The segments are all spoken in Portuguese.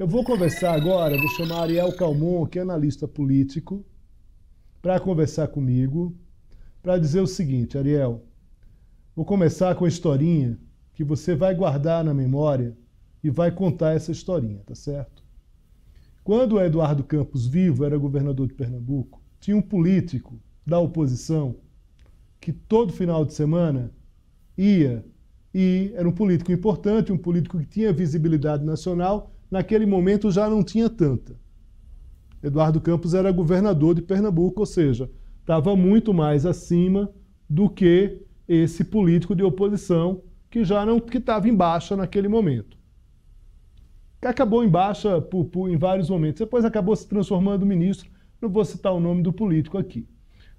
Eu vou conversar agora, vou chamar Ariel Calmon, que é analista político, para conversar comigo, para dizer o seguinte: Ariel, vou começar com a historinha que você vai guardar na memória e vai contar essa historinha, tá certo? Quando o Eduardo Campos Vivo era governador de Pernambuco, tinha um político da oposição que todo final de semana ia, e era um político importante, um político que tinha visibilidade nacional, naquele momento já não tinha tanta. Eduardo Campos era governador de Pernambuco, ou seja, estava muito mais acima do que esse político de oposição que já não que estava em baixa naquele momento. Que acabou em baixa em vários momentos. Depois acabou se transformando em ministro. Não vou citar o nome do político aqui.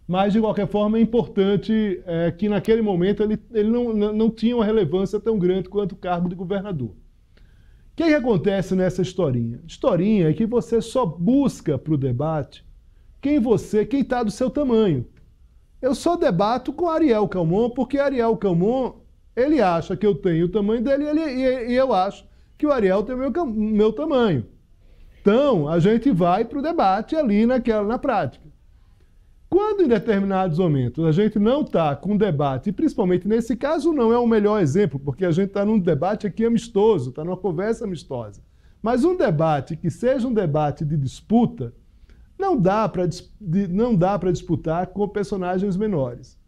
Mas, de qualquer forma, é importante que naquele momento ele não tinha uma relevância tão grande quanto o cargo de governador. O que acontece nessa historinha? Historinha é que você só busca para o debate quem está do seu tamanho. Eu só debato com Ariel Calmon porque Ariel Calmon, ele acha que eu tenho o tamanho dele e eu acho que o Ariel tem o meu tamanho. Então, a gente vai para o debate ali na prática. Quando em determinados momentos a gente não está com debate, e principalmente nesse caso não é o melhor exemplo, porque a gente está num debate aqui amistoso, está numa conversa amistosa. Mas um debate que seja um debate de disputa, não dá para disputar com personagens menores.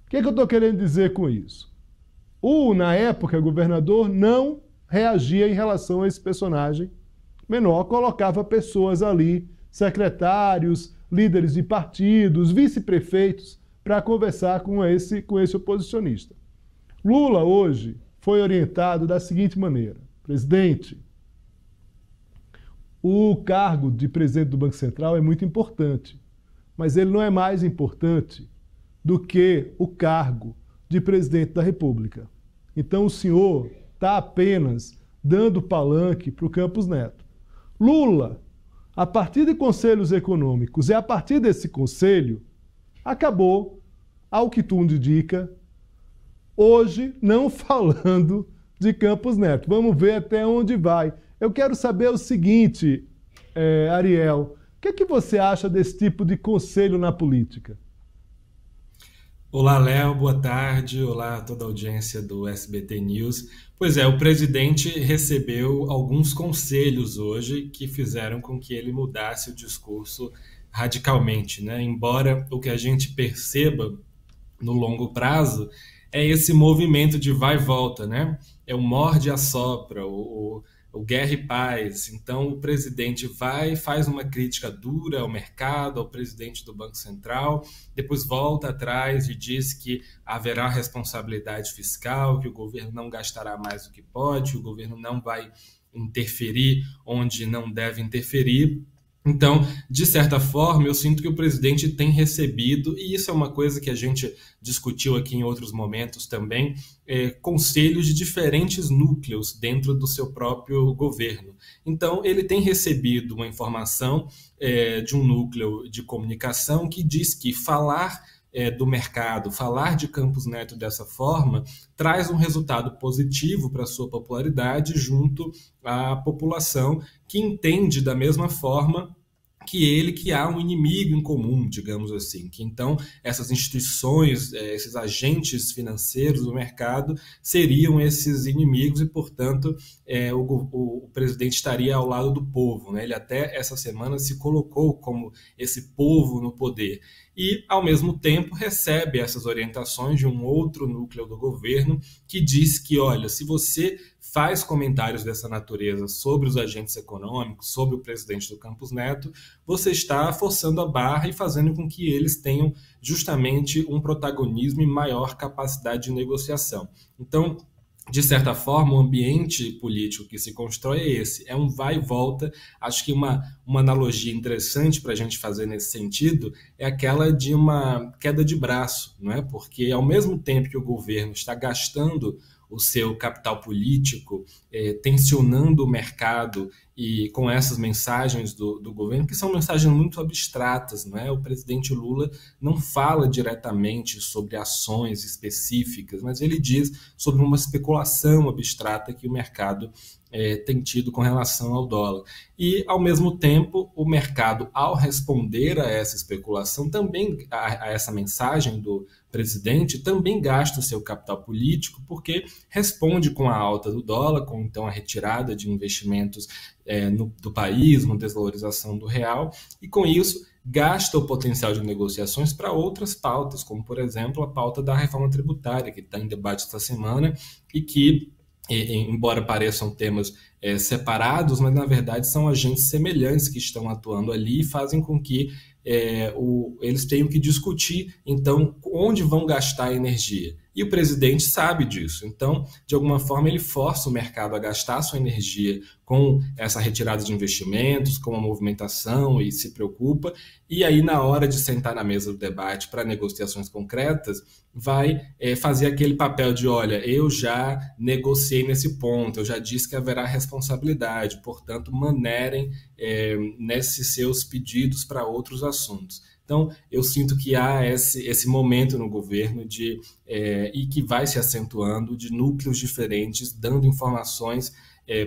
O que eu estou querendo dizer com isso? Na época, o governador não reagia em relação a esse personagem menor, colocava pessoas ali, secretários, líderes de partidos, vice-prefeitos, para conversar com esse oposicionista. Lula, hoje, foi orientado da seguinte maneira: presidente, o cargo de presidente do Banco Central é muito importante, mas ele não é mais importante do que o cargo de presidente da República. Então o senhor está apenas dando palanque para o Campos Neto. Lula, a partir de conselhos econômicos e a partir desse conselho, acabou, ao que tudo indica, hoje não falando de Campos Neto. Vamos ver até onde vai. Eu quero saber o seguinte, Ariel, o que você acha desse tipo de conselho na política? Olá, Léo, boa tarde. Olá a toda a audiência do SBT News. Pois é, o presidente recebeu alguns conselhos hoje que fizeram com que ele mudasse o discurso radicalmente, né? Embora o que a gente perceba no longo prazo é esse movimento de vai e volta, né? É o morde e assopra, o guerra e paz. Então, o presidente vai, faz uma crítica dura ao mercado, ao presidente do Banco Central, depois volta atrás e diz que haverá responsabilidade fiscal, que o governo não gastará mais do que pode, que o governo não vai interferir onde não deve interferir. Então, de certa forma, eu sinto que o presidente tem recebido, e isso é uma coisa que a gente discutiu aqui em outros momentos também, conselhos de diferentes núcleos dentro do seu próprio governo. Então, ele tem recebido uma informação de um núcleo de comunicação que diz que falar do mercado, falar de Campos Neto dessa forma, traz um resultado positivo para a sua popularidade junto à população que entende da mesma forma que há um inimigo em comum, digamos assim, que então essas instituições, esses agentes financeiros do mercado seriam esses inimigos e, portanto, o presidente estaria ao lado do povo, né? Ele até essa semana se colocou como esse povo no poder e, ao mesmo tempo, recebe essas orientações de um outro núcleo do governo que diz que, olha, se você faz comentários dessa natureza sobre os agentes econômicos, sobre o presidente do Campos Neto, você está forçando a barra e fazendo com que eles tenham justamente um protagonismo e maior capacidade de negociação. Então, de certa forma, o ambiente político que se constrói é esse, é um vai e volta. Acho que uma analogia interessante para a gente fazer nesse sentido é aquela de uma queda de braço, não é? Porque ao mesmo tempo que o governo está gastando o seu capital político, tensionando o mercado e com essas mensagens do governo, que são mensagens muito abstratas, não é? O presidente Lula não fala diretamente sobre ações específicas, mas ele diz sobre uma especulação abstrata que o mercado tem tido com relação ao dólar. E, ao mesmo tempo, o mercado, ao responder a essa especulação, também a essa mensagem do presidente, também gasta o seu capital político, porque responde com a alta do dólar, com então a retirada de investimentos do país, uma desvalorização do real, e com isso gasta o potencial de negociações para outras pautas, como, por exemplo, a pauta da reforma tributária, que está em debate esta semana e que, embora pareçam temas separados, mas na verdade são agentes semelhantes que estão atuando ali e fazem com que eles tenham que discutir, então, onde vão gastar a energia. E o presidente sabe disso. Então, de alguma forma, ele força o mercado a gastar sua energia com essa retirada de investimentos, com a movimentação, e se preocupa. E aí, na hora de sentar na mesa do debate para negociações concretas, vai fazer aquele papel de, olha, eu já negociei nesse ponto, eu já disse que haverá responsabilidade, portanto, manerem nesses seus pedidos para outros assuntos. Então, eu sinto que há esse momento no governo e que vai se acentuando de núcleos diferentes, dando informações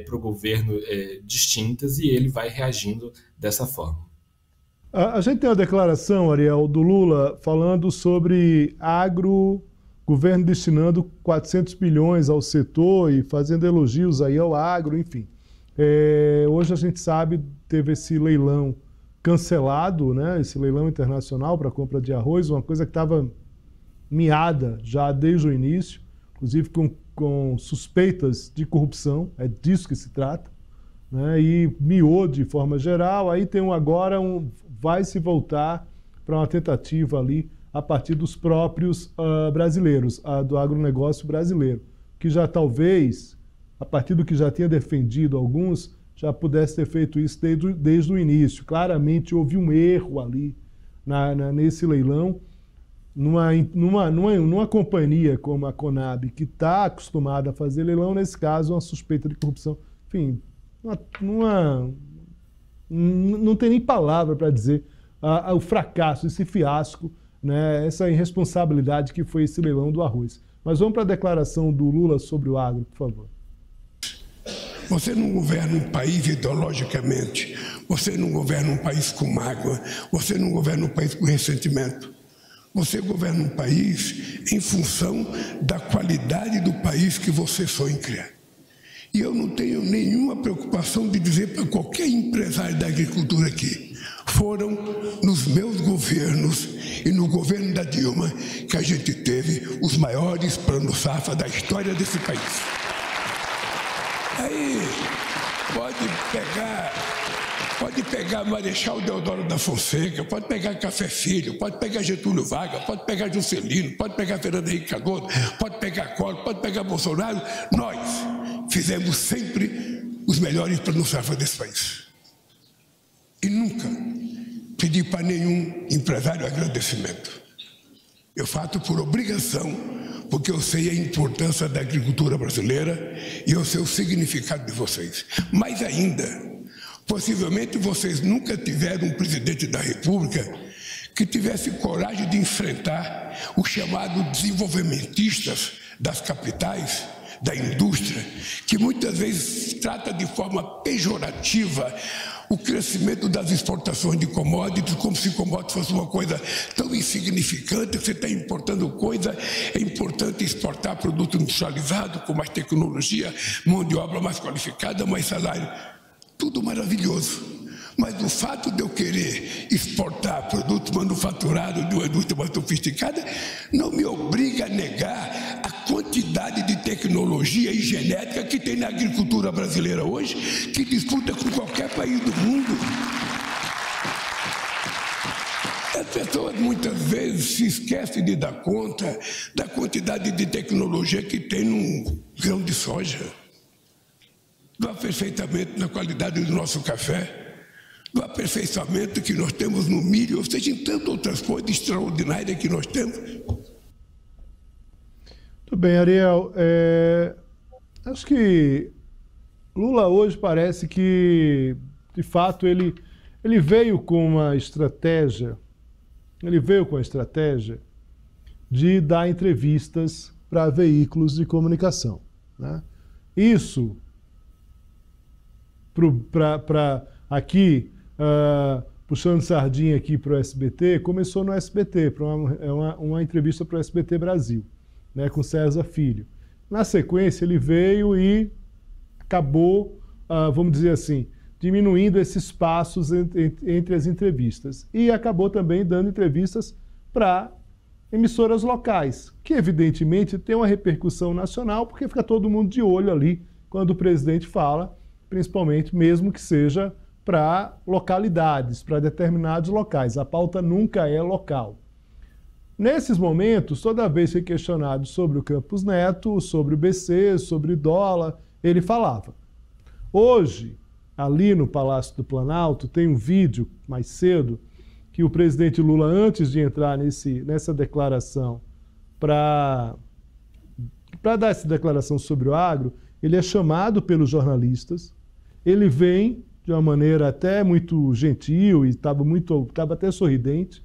para o governo distintas, e ele vai reagindo dessa forma. A gente tem uma declaração, Ariel, do Lula falando sobre agro, governo destinando 400 bilhões ao setor e fazendo elogios aí ao agro, enfim. Hoje a gente sabe, teve esse leilão cancelado, né, esse leilão internacional para compra de arroz, uma coisa que estava miada já desde o início, inclusive com suspeitas de corrupção, é disso que se trata, né, e miou de forma geral. Aí tem vai se voltar para uma tentativa ali a partir dos próprios brasileiros, do agronegócio brasileiro, que já talvez, a partir do que já tinha defendido alguns, já pudesse ter feito isso desde o início. Claramente houve um erro ali nesse leilão. Numa companhia como a Conab, que está acostumada a fazer leilão, nesse caso, uma suspeita de corrupção. Enfim, não tem nem palavra para dizer o fracasso, esse fiasco, né, essa irresponsabilidade que foi esse leilão do arroz. Mas vamos para a declaração do Lula sobre o agro, por favor. Você não governa um país ideologicamente, você não governa um país com mágoa, você não governa um país com ressentimento. Você governa um país em função da qualidade do país que você sonha em criar. E eu não tenho nenhuma preocupação de dizer para qualquer empresário da agricultura aqui, foram nos meus governos e no governo da Dilma que a gente teve os maiores planos safra da história desse país. Aí pode pegar Marechal Deodoro da Fonseca, pode pegar Café Filho, pode pegar Getúlio Vargas, pode pegar Juscelino, pode pegar Fernando Henrique Cardoso, pode pegar Collor, pode pegar Bolsonaro. Nós fizemos sempre os melhores planos safra desse país. E nunca pedi para nenhum empresário agradecimento. Eu faço por obrigação, porque eu sei a importância da agricultura brasileira e eu sei o significado de vocês. Mais ainda, possivelmente vocês nunca tiveram um presidente da República que tivesse coragem de enfrentar os chamados desenvolvimentistas das capitais, da indústria, que muitas vezes trata de forma pejorativa o crescimento das exportações de commodities, como se commodities fosse uma coisa tão insignificante. Você está importando coisa, é importante exportar produto industrializado, com mais tecnologia, mão de obra mais qualificada, mais salário. Tudo maravilhoso. Mas o fato de eu querer exportar produtos manufaturados de uma indústria mais sofisticada não me obriga a negar a quantidade de tecnologia e genética que tem na agricultura brasileira hoje, que disputa com qualquer país do mundo. As pessoas muitas vezes se esquecem de dar conta da quantidade de tecnologia que tem num grão de soja, do aperfeiçoamento na qualidade do nosso café, do aperfeiçoamento que nós temos no milho, ou seja, em tantas outras coisas extraordinárias que nós temos. Muito bem, Ariel. Acho que Lula hoje parece que, de fato, ele veio com uma estratégia, de dar entrevistas para veículos de comunicação, né? Isso, para aqui, puxando sardinha aqui para o SBT, começou no SBT, uma entrevista para o SBT Brasil, né, com César Filho. Na sequência, ele veio e acabou, vamos dizer assim, diminuindo esses passos entre as entrevistas. E acabou também dando entrevistas para emissoras locais, que evidentemente tem uma repercussão nacional, porque fica todo mundo de olho ali quando o presidente fala, principalmente mesmo que seja para localidades, para determinados locais. A pauta nunca é local. Nesses momentos, toda vez que questionado sobre o Campos Neto, sobre o BC, sobre o dólar, ele falava. Hoje, ali no Palácio do Planalto, tem um vídeo mais cedo que o presidente Lula, antes de entrar nessa declaração, para dar essa declaração sobre o agro, ele é chamado pelos jornalistas, ele vem de uma maneira até muito gentil e estava até sorridente,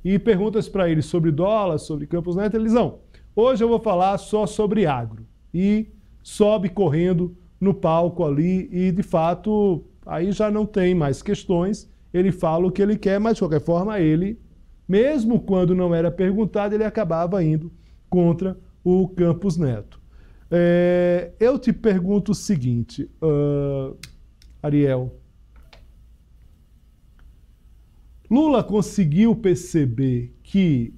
e perguntas para ele sobre dólar, sobre Campos Neto, eles não, hoje eu vou falar só sobre agro. E sobe correndo no palco ali e, de fato, aí já não tem mais questões, ele fala o que ele quer, mas, de qualquer forma, ele, mesmo quando não era perguntado, ele acabava indo contra o Campos Neto. Eu te pergunto o seguinte, Ariel, Lula conseguiu perceber que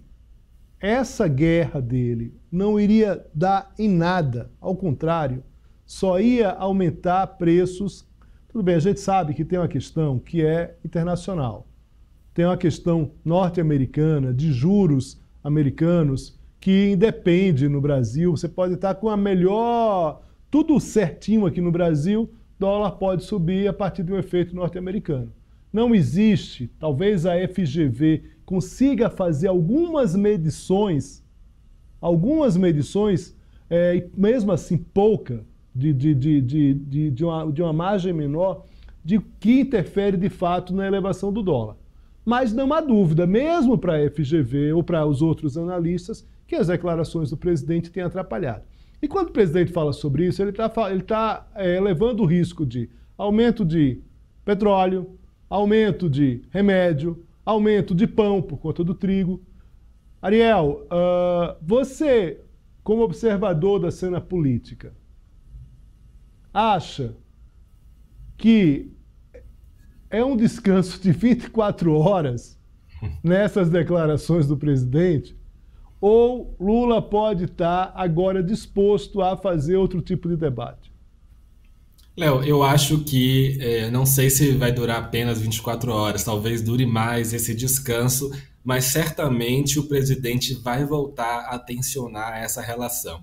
essa guerra dele não iria dar em nada, ao contrário, só ia aumentar preços. Tudo bem, a gente sabe que tem uma questão que é internacional. Tem uma questão norte-americana, de juros americanos, que independe no Brasil. Você pode estar com a melhor, tudo certinho aqui no Brasil, dólar pode subir a partir de um efeito norte-americano. Não existe, talvez a FGV consiga fazer algumas medições, mesmo assim pouca, de uma margem menor, de que interfere de fato na elevação do dólar. Mas não há dúvida, mesmo para a FGV ou para os outros analistas, que as declarações do presidente têm atrapalhado. E quando o presidente fala sobre isso, ele está levando o risco de aumento de petróleo, aumento de remédio, aumento de pão por conta do trigo. Ariel, você, como observador da cena política, acha que é um descanso de 24 horas nessas declarações do presidente? Ou Lula pode estar agora disposto a fazer outro tipo de debate? Léo, eu acho que, não sei se vai durar apenas 24 horas, talvez dure mais esse descanso, mas certamente o presidente vai voltar a tensionar essa relação.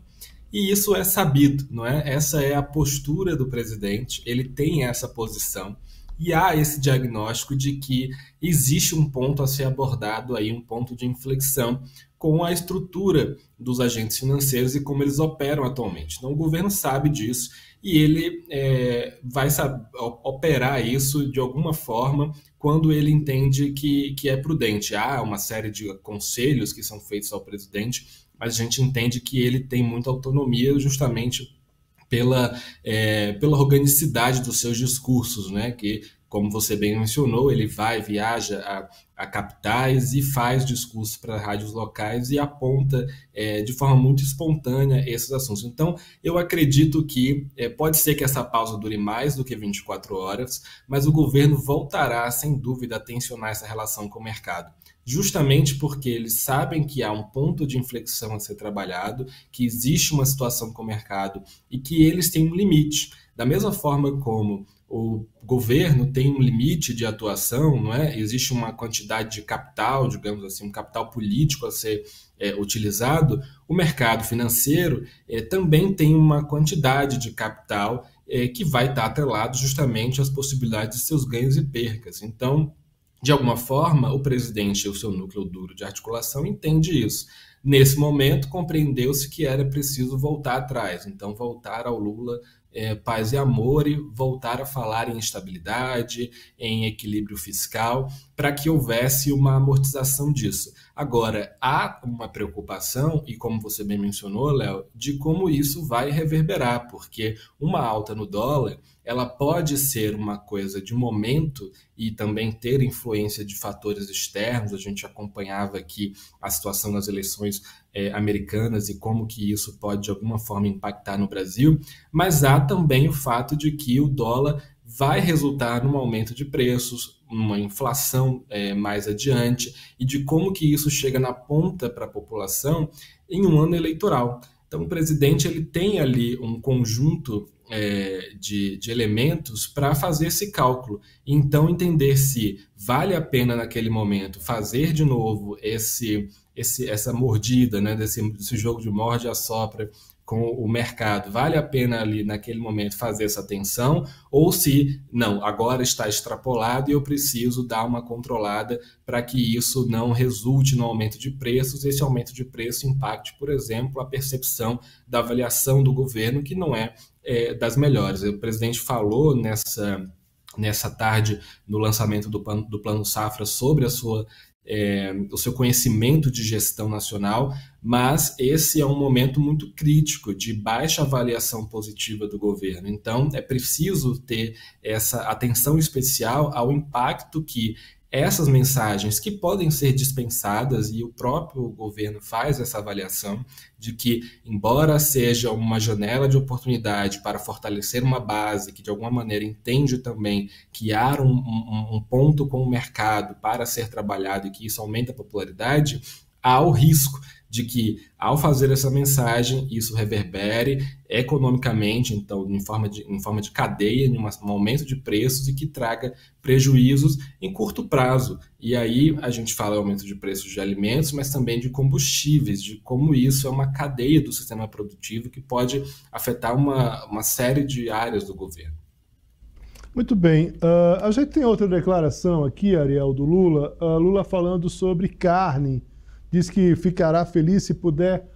E isso é sabido, não é? Essa é a postura do presidente, ele tem essa posição. E há esse diagnóstico de que existe um ponto a ser abordado aí, um ponto de inflexão com a estrutura dos agentes financeiros e como eles operam atualmente. Então o governo sabe disso e ele vai operar isso de alguma forma quando ele entende que é prudente. Há uma série de conselhos que são feitos ao presidente, mas a gente entende que ele tem muita autonomia justamente pela organicidade dos seus discursos, né? Que, como você bem mencionou, ele viaja a capitais e faz discursos para rádios locais e aponta de forma muito espontânea esses assuntos. Então, eu acredito que pode ser que essa pausa dure mais do que 24 horas, mas o governo voltará, sem dúvida, a tensionar essa relação com o mercado. Justamente porque eles sabem que há um ponto de inflexão a ser trabalhado, que existe uma situação com o mercado e que eles têm um limite. Da mesma forma como o governo tem um limite de atuação, não é? Existe uma quantidade de capital, digamos assim, um capital político a ser utilizado, o mercado financeiro também tem uma quantidade de capital que vai estar atrelado justamente às possibilidades de seus ganhos e percas. Então, de alguma forma, o presidente e o seu núcleo duro de articulação entende isso. Nesse momento, compreendeu-se que era preciso voltar atrás, então voltar ao Lula paz e amor e voltar a falar em estabilidade, em equilíbrio fiscal, para que houvesse uma amortização disso. Agora, há uma preocupação, e como você bem mencionou, Léo, de como isso vai reverberar, porque uma alta no dólar, ela pode ser uma coisa de momento e também ter influência de fatores externos. A gente acompanhava aqui a situação das eleições americanas e como que isso pode de alguma forma impactar no Brasil, mas há também o fato de que o dólar vai resultar num aumento de preços, uma inflação mais adiante, e de como que isso chega na ponta para a população em um ano eleitoral. Então, o presidente ele tem ali um conjunto de elementos para fazer esse cálculo. Então, entender se vale a pena, naquele momento, fazer de novo essa mordida, né, desse jogo de morde e assopra com o mercado, vale a pena ali naquele momento fazer essa tensão, ou se não, agora está extrapolado e eu preciso dar uma controlada para que isso não resulte no aumento de preços, esse aumento de preço impacte, por exemplo, a percepção da avaliação do governo, que não é das melhores. O presidente falou nessa tarde, no lançamento do Plano Safra, sobre o seu conhecimento de gestão nacional, mas esse é um momento muito crítico de baixa avaliação positiva do governo. Então, é preciso ter essa atenção especial ao impacto que essas mensagens, que podem ser dispensadas, e o próprio governo faz essa avaliação, de que, embora seja uma janela de oportunidade para fortalecer uma base que, de alguma maneira, entende também que há um ponto com o mercado para ser trabalhado e que isso aumenta a popularidade, há o risco de que, ao fazer essa mensagem, isso reverbere economicamente, então, em forma de cadeia, em um aumento de preços e que traga prejuízos em curto prazo. E aí a gente fala aumento de preços de alimentos, mas também de combustíveis, de como isso é uma cadeia do sistema produtivo que pode afetar uma série de áreas do governo. Muito bem. A gente tem outra declaração aqui, Ariel, do Lula. Lula falando sobre carne. Diz que ficará feliz se puder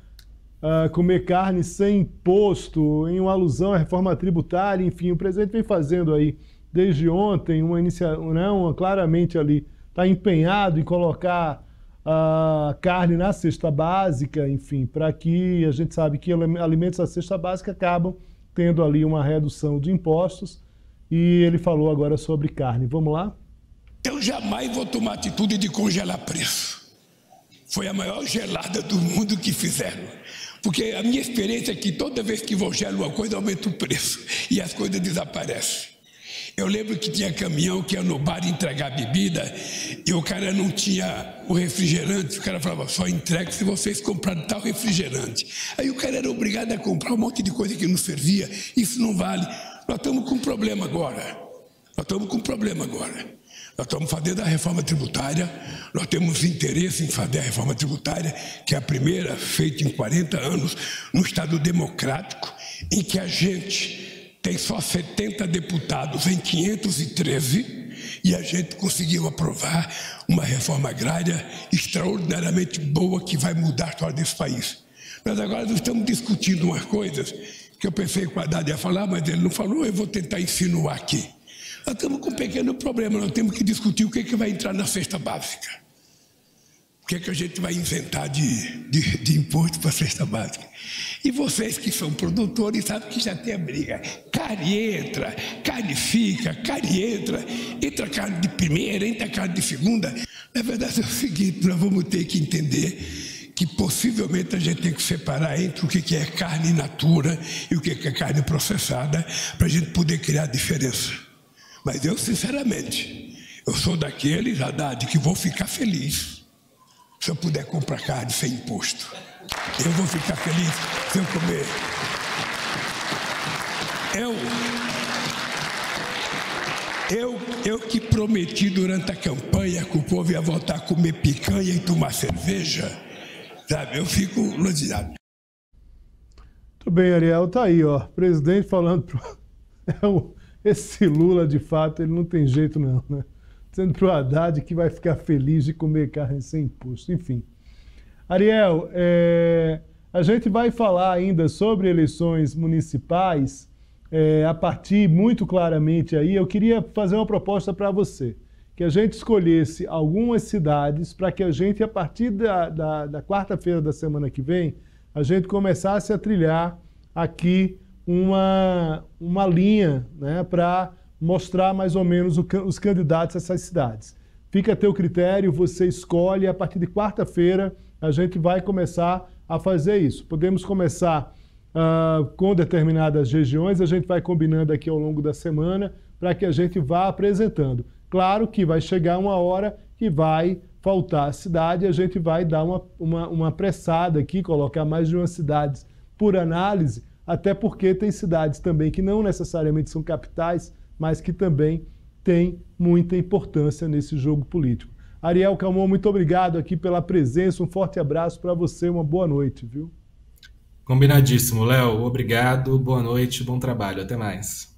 comer carne sem imposto, em uma alusão à reforma tributária. Enfim, o presidente vem fazendo aí, desde ontem, uma iniciativa, claramente ali, está empenhado em colocar a carne na cesta básica, enfim, para que a gente sabe que alimentos da cesta básica acabam tendo ali uma redução de impostos. E ele falou agora sobre carne. Vamos lá? Eu jamais vou tomar atitude de congelar preço. Foi a maior gelada do mundo que fizeram. Porque a minha experiência é que toda vez que vou gelar uma coisa, aumenta o preço e as coisas desaparecem. Eu lembro que tinha caminhão que ia no bar entregar bebida e o cara não tinha o refrigerante. O cara falava, só entrega se vocês comprarem tal refrigerante. Aí o cara era obrigado a comprar um monte de coisa que não servia. Isso não vale. Nós estamos com um problema agora. Nós estamos fazendo a reforma tributária, nós temos interesse em fazer a reforma tributária, que é a primeira feita em 40 anos, no Estado democrático, em que a gente tem só 70 deputados em 513, e a gente conseguiu aprovar uma reforma agrária extraordinariamente boa que vai mudar a história desse país. Mas agora nós estamos discutindo umas coisas que eu pensei que o Haddad ia falar, mas ele não falou, eu vou tentar insinuar aqui. Nós estamos com um pequeno problema, nós temos que discutir o que vai entrar na cesta básica. O que a gente vai inventar de imposto para a cesta básica. E vocês que são produtores sabem que já tem a briga. Carne entra, carne fica, carne entra carne de primeira, entra carne de segunda. Na verdade é o seguinte, nós vamos ter que entender que possivelmente a gente tem que separar entre o que é carne in natura e o que é carne processada, para a gente poder criar a diferença. Mas eu, sinceramente, eu sou daqueles, Haddad, que vou ficar feliz se eu puder comprar carne sem imposto. Eu vou ficar feliz se eu comer. Eu que prometi durante a campanha que o povo ia voltar a comer picanha e tomar cerveja, sabe? Eu fico ludiado. Muito bem, Ariel, tá aí, ó. Presidente falando esse Lula, de fato, ele não tem jeito não, né? Dizendo para o Haddad que vai ficar feliz de comer carne sem imposto. Enfim. Ariel, a gente vai falar ainda sobre eleições municipais a partir muito claramente aí, eu queria fazer uma proposta para você, que a gente escolhesse algumas cidades para que a gente, a partir da quarta-feira da semana que vem, a gente começasse a trilhar aqui uma linha, né, para mostrar mais ou menos os candidatos a essas cidades. Fica a teu critério, você escolhe, a partir de quarta-feira a gente vai começar a fazer isso. Podemos começar com determinadas regiões, a gente vai combinando aqui ao longo da semana para que a gente vá apresentando. Claro que vai chegar uma hora que vai faltar a cidade, a gente vai dar uma apressada aqui, colocar mais de uma cidade por análise, até porque tem cidades também que não necessariamente são capitais, mas que também têm muita importância nesse jogo político. Ariel Calmon, muito obrigado aqui pela presença, um forte abraço para você, uma boa noite, viu? Combinadíssimo, Léo. Obrigado, boa noite, bom trabalho. Até mais.